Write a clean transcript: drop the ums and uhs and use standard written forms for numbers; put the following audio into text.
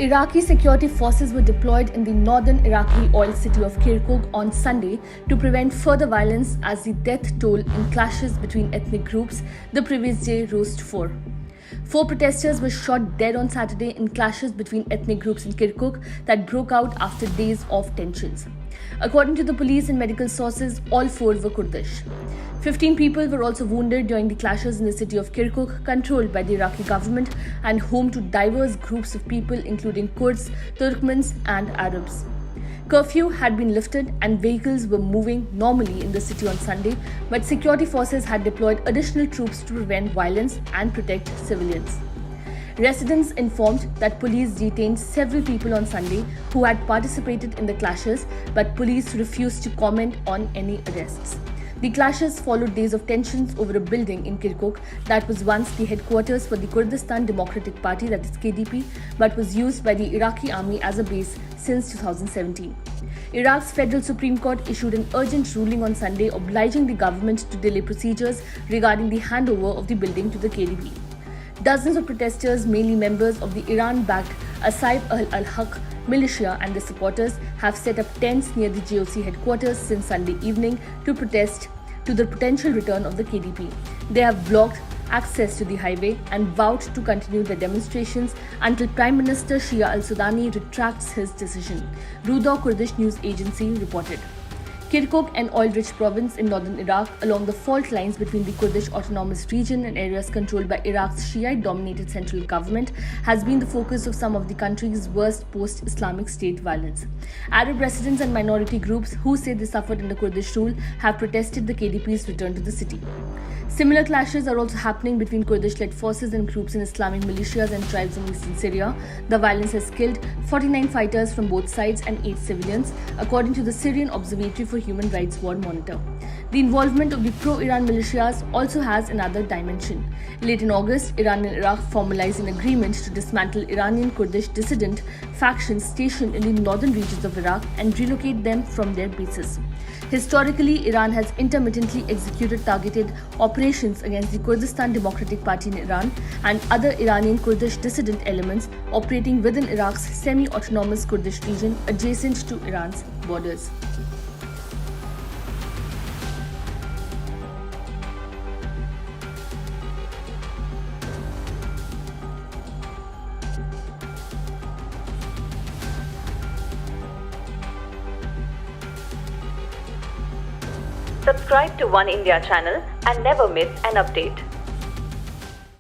Iraqi security forces were deployed in the northern Iraqi oil city of Kirkuk on Sunday to prevent further violence as the death toll in clashes between ethnic groups the previous day rose to 4. 4 protesters were shot dead on Saturday in clashes between ethnic groups in Kirkuk that broke out after days of tensions. According to the police and medical sources, all 4 were Kurdish. 15 people were also wounded during the clashes in the city of Kirkuk, controlled by the Iraqi government and home to diverse groups of people including Kurds, Turkmens and Arabs. Curfew had been lifted and vehicles were moving normally in the city on Sunday, but security forces had deployed additional troops to prevent violence and protect civilians. Residents informed that police detained several people on Sunday who had participated in the clashes, but police refused to comment on any arrests. The clashes followed days of tensions over a building in Kirkuk that was once the headquarters for the Kurdistan Democratic Party, that is KDP, but was used by the Iraqi army as a base since 2017. Iraq's Federal Supreme Court issued an urgent ruling on Sunday obliging the government to delay procedures regarding the handover of the building to the KDP. Dozens of protesters, mainly members of the Iran-backed Asaib al-Haq militia and their supporters, have set up tents near the GOC headquarters since Sunday evening to protest to the potential return of the KDP. They have blocked access to the highway and vowed to continue their demonstrations until Prime Minister Shia al-Sudani retracts his decision, Ruda Kurdish news agency reported. Kirkuk, an oil-rich province in northern Iraq along the fault lines between the Kurdish autonomous region and areas controlled by Iraq's Shiite-dominated central government, has been the focus of some of the country's worst post-Islamic State violence. Arab residents and minority groups who say they suffered under Kurdish rule have protested the KDP's return to the city. Similar clashes are also happening between Kurdish-led forces and groups in Islamic militias and tribes in eastern Syria. The violence has killed 49 fighters from both sides and 8 civilians, according to the Syrian Observatory for Human Rights War Monitor. The involvement of the pro-Iran militias also has another dimension. Late in August, Iran and Iraq formalized an agreement to dismantle Iranian Kurdish dissident factions stationed in the northern regions of Iraq and relocate them from their bases. Historically, Iran has intermittently executed targeted operations against the Kurdistan Democratic Party in Iran and other Iranian Kurdish dissident elements operating within Iraq's semi-autonomous Kurdish region adjacent to Iran's borders. Subscribe to One India channel and never miss an update.